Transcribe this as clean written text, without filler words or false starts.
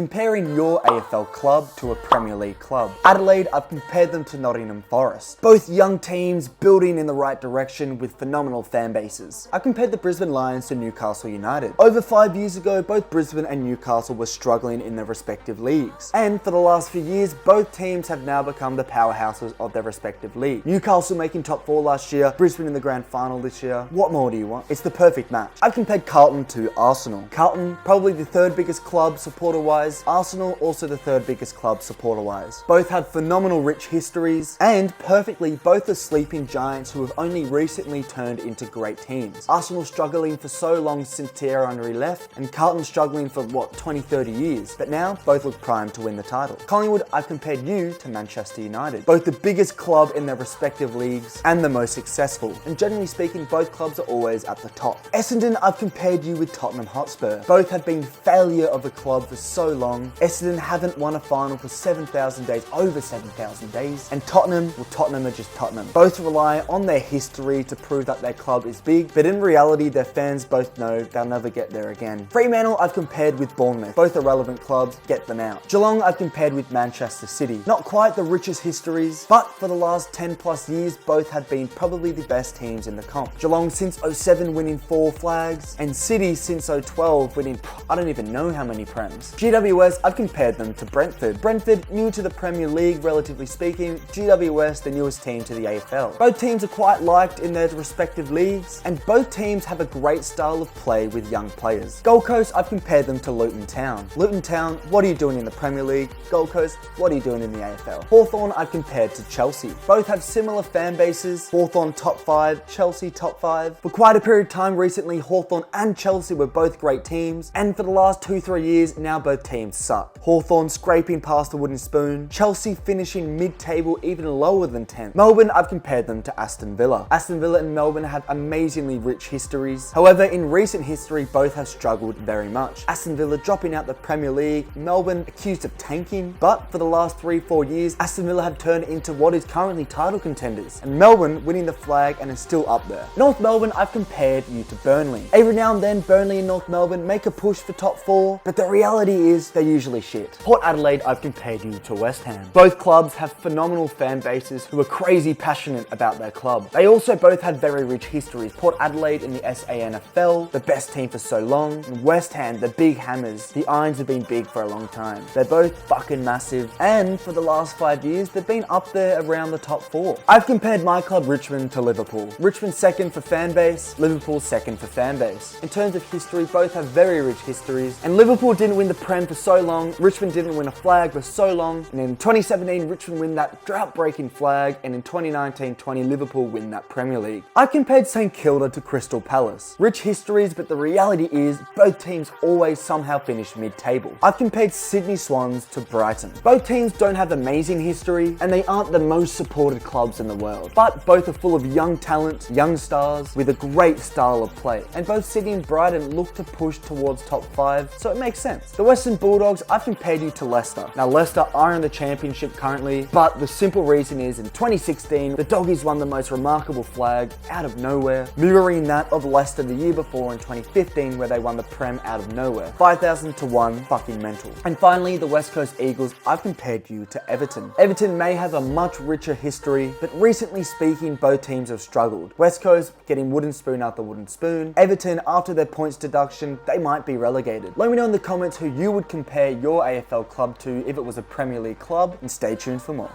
Comparing your AFL club to a Premier League club. Adelaide, I've compared them to Nottingham Forest. Both young teams building in the right direction with phenomenal fan bases. I compared the Brisbane Lions to Newcastle United. Over 5 years ago, both Brisbane and Newcastle were struggling in their respective leagues. And for the last few years, both teams have now become the powerhouses of their respective league. Newcastle making top 4 last year, Brisbane in the grand final this year. What more do you want? It's the perfect match. I've compared Carlton to Arsenal. Carlton, probably the third biggest club supporter-wise. Arsenal, also the third biggest club supporter-wise. Both have phenomenal rich histories, and perfectly, both are sleeping giants who have only recently turned into great teams. Arsenal struggling for so long since Thierry Henry left, and Carlton struggling for, 20-30 years. But now, both look primed to win the title. Collingwood, I've compared you to Manchester United. Both the biggest club in their respective leagues, and the most successful. And generally speaking, both clubs are always at the top. Essendon, I've compared you with Tottenham Hotspur. Both have been failure of a club for so long. Essendon haven't won a final for 7,000 days, over 7,000 days. And Tottenham are just Tottenham. Both rely on their history to prove that their club is big, but in reality, their fans both know they'll never get there again. Fremantle, I've compared with Bournemouth. Both are relevant clubs, get them out. Geelong, I've compared with Manchester City. Not quite the richest histories, but for the last 10 plus years, both have been probably the best teams in the comp. Geelong since 07 winning 4 flags, and City since 012 winning, I don't even know how many prems. GWS, I've compared them to Brentford. Brentford, new to the Premier League, relatively speaking. GWS, the newest team to the AFL. Both teams are quite liked in their respective leagues, and both teams have a great style of play with young players. Gold Coast, I've compared them to Luton Town. Luton Town, what are you doing in the Premier League? Gold Coast, what are you doing in the AFL? Hawthorn, I've compared to Chelsea. Both have similar fan bases. Hawthorn top 5, Chelsea top 5. For quite a period of time recently, Hawthorn and Chelsea were both great teams, and for the last 2-3 years, now both teams suck. Hawthorn scraping past the wooden spoon, Chelsea finishing mid-table even lower than 10th. Melbourne, I've compared them to Aston Villa. Aston Villa and Melbourne have amazingly rich histories. However, in recent history, both have struggled very much. Aston Villa dropping out the Premier League, Melbourne accused of tanking, but for the last 3-4 years, Aston Villa have turned into what is currently title contenders, and Melbourne winning the flag and is still up there. North Melbourne, I've compared you to Burnley. Every now and then, Burnley and North Melbourne make a push for top 4, but the reality is they're usually shit. Port Adelaide, I've compared you to West Ham. Both clubs have phenomenal fan bases who are crazy passionate about their club. They also both have very rich histories. Port Adelaide in the SANFL, the best team for so long, and West Ham, the big hammers. The Irons have been big for a long time. They're both fucking massive, and for the last 5 years, they've been up there around the top 4. I've compared my club Richmond to Liverpool. Richmond second for fan base, Liverpool second for fan base. In terms of history, both have very rich histories, and Liverpool didn't win the Prem for so long, Richmond didn't win a flag for so long, and in 2017 Richmond win that drought-breaking flag, and in 2019-20 Liverpool win that Premier League. I compared St Kilda to Crystal Palace. Rich histories, but the reality is both teams always somehow finish mid-table. I've compared Sydney Swans to Brighton. Both teams don't have amazing history, and they aren't the most supported clubs in the world, but both are full of young talent, young stars, with a great style of play, and both Sydney and Brighton look to push towards top 5, so it makes sense. The Western Bulldogs, I've compared you to Leicester. Now Leicester are in the championship currently, but the simple reason is in 2016, the Doggies won the most remarkable flag out of nowhere, mirroring that of Leicester the year before in 2015 where they won the Prem out of nowhere. 5,000 to 1, fucking mental. And finally, the West Coast Eagles, I've compared you to Everton. Everton may have a much richer history, but recently speaking, both teams have struggled. West Coast getting wooden spoon after wooden spoon. Everton, after their points deduction, they might be relegated. Let me know in the comments who you would compare your AFL club to if it was a Premier League club, and stay tuned for more.